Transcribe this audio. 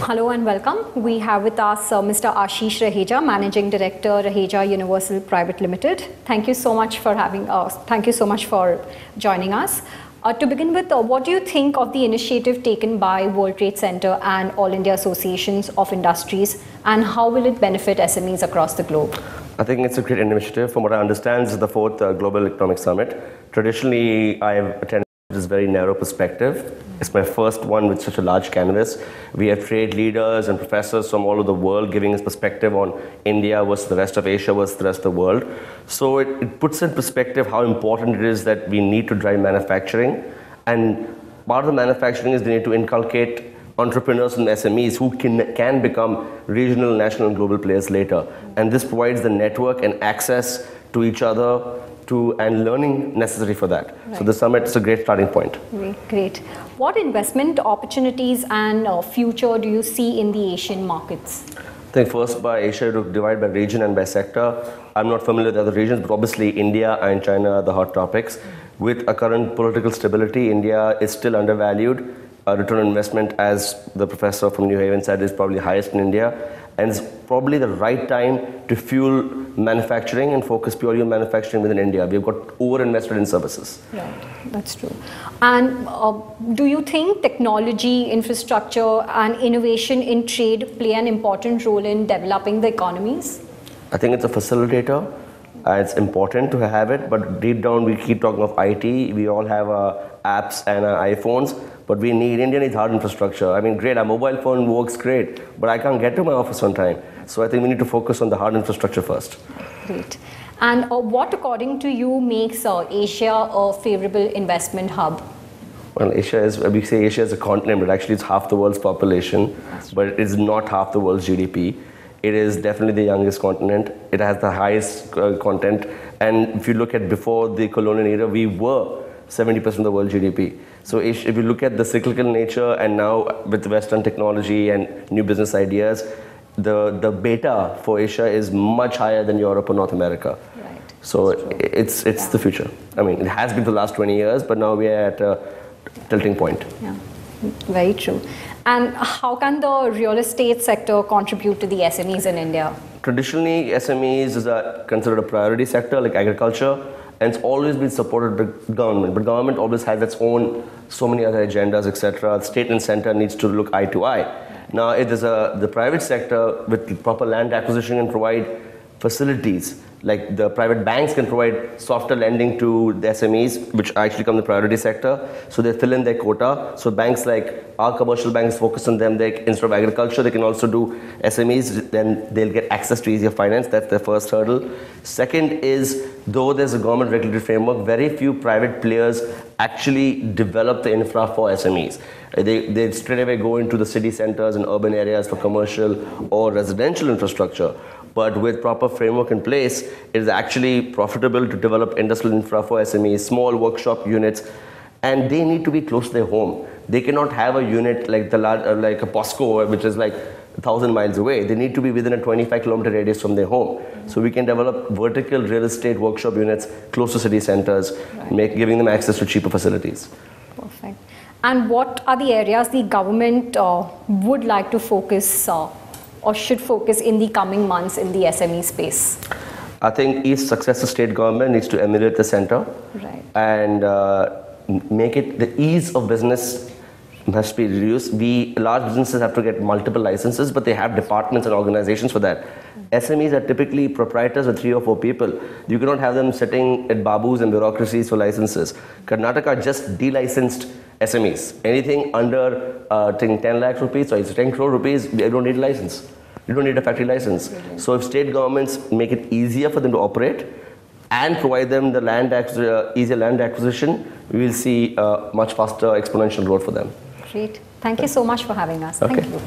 Hello and welcome. We have with us Mr. Ashish Raheja, Managing Director, Raheja Universal Private Limited. Thank you so much for having us. Thank you so much for joining us. To begin with, what do you think of the initiative taken by World Trade Center and All India Associations of Industries, and how will it benefit SMEs across the globe? I think it's a great initiative. From what I understand, this is the fourth Global Economic Summit. Traditionally, I've attended this very narrow perspective. It's my first one with such a large canvas. We have trade leaders and professors from all over the world giving us perspective on India versus the rest of Asia versus the rest of the world. So it puts in perspective how important it is that we need to drive manufacturing. And part of the manufacturing is they need to inculcate entrepreneurs and SMEs who can become regional, national, and global players later. And this provides the network and access to each other and learning necessary for that. Right. So the summit is a great starting point. Great. What investment opportunities and future do you see in the Asian markets? I think first by Asia, you divide by region and by sector. I'm not familiar with other regions, but obviously India and China are the hot topics. With a current political stability, India is still undervalued. Return on investment, as the professor from New Haven said, is probably highest in India. And it's probably the right time to fuel manufacturing and focus purely on manufacturing within India. We've got over-invested in services. Right, that's true. And do you think technology, infrastructure, and innovation in trade play an important role in developing the economies? I think it's a facilitator. It's important to have it, but deep down we keep talking of IT. We all have apps and iPhones, but India needs hard infrastructure. I mean, great, our mobile phone works great, but I can't get to my office on time. So I think we need to focus on the hard infrastructure first. Great. And what, according to you, makes Asia a favorable investment hub? Well, we say Asia is a continent, but actually it's half the world's population, but it is not half the world's GDP. It is definitely the youngest continent. It has the highest content. And if you look at before the colonial era, we were 70% of the world GDP. So if you look at the cyclical nature, and now with Western technology and new business ideas, the beta for Asia is much higher than Europe or North America. Right. So it's the future. I mean, it has been for the last 20 years, but now we are at a tilting point. Yeah, very true. And how can the real estate sector contribute to the SMEs in India? Traditionally, SMEs is considered a priority sector like agriculture, and it's always been supported by government. But government always has its own, so many other agendas, etc. State and center needs to look eye to eye. Now, if there's the private sector with proper land acquisition and provide facilities, like the private banks can provide softer lending to the SMEs, which actually come the priority sector. So they fill in their quota. So banks like our commercial banks focus on them. Instead of agriculture, they can also do SMEs. Then they'll get access to easier finance. That's their first hurdle. Second is, though there's a government regulatory framework, very few private players actually develop the infra for SMEs. They straight away go into the city centers and urban areas for commercial or residential infrastructure. But with proper framework in place, it is actually profitable to develop industrial infra for SMEs, small workshop units, and they need to be close to their home. They cannot have a unit like like a POSCO, which is like 1,000 miles away. They need to be within a 25-kilometer radius from their home. So we can develop vertical real estate workshop units close to city centers, giving them access to cheaper facilities. Perfect. And what are the areas the government would like to focus or should focus in the coming months in the SME space? I think each successive state government needs to emulate the center, and make it the ease of business must be reduced. Large businesses have to get multiple licenses, but they have departments and organizations for that. SMEs are typically proprietors of 3 or 4 people. You cannot have them sitting at babus and bureaucracies for licenses. Karnataka just delicensed SMEs. Anything under 10 lakh rupees or 10 crore rupees, they don't need a license. You don't need a factory license. So if state governments make it easier for them to operate and provide them the easier land acquisition, we will see much faster exponential growth for them. Great. Thank you so much for having us. Okay. Thank you.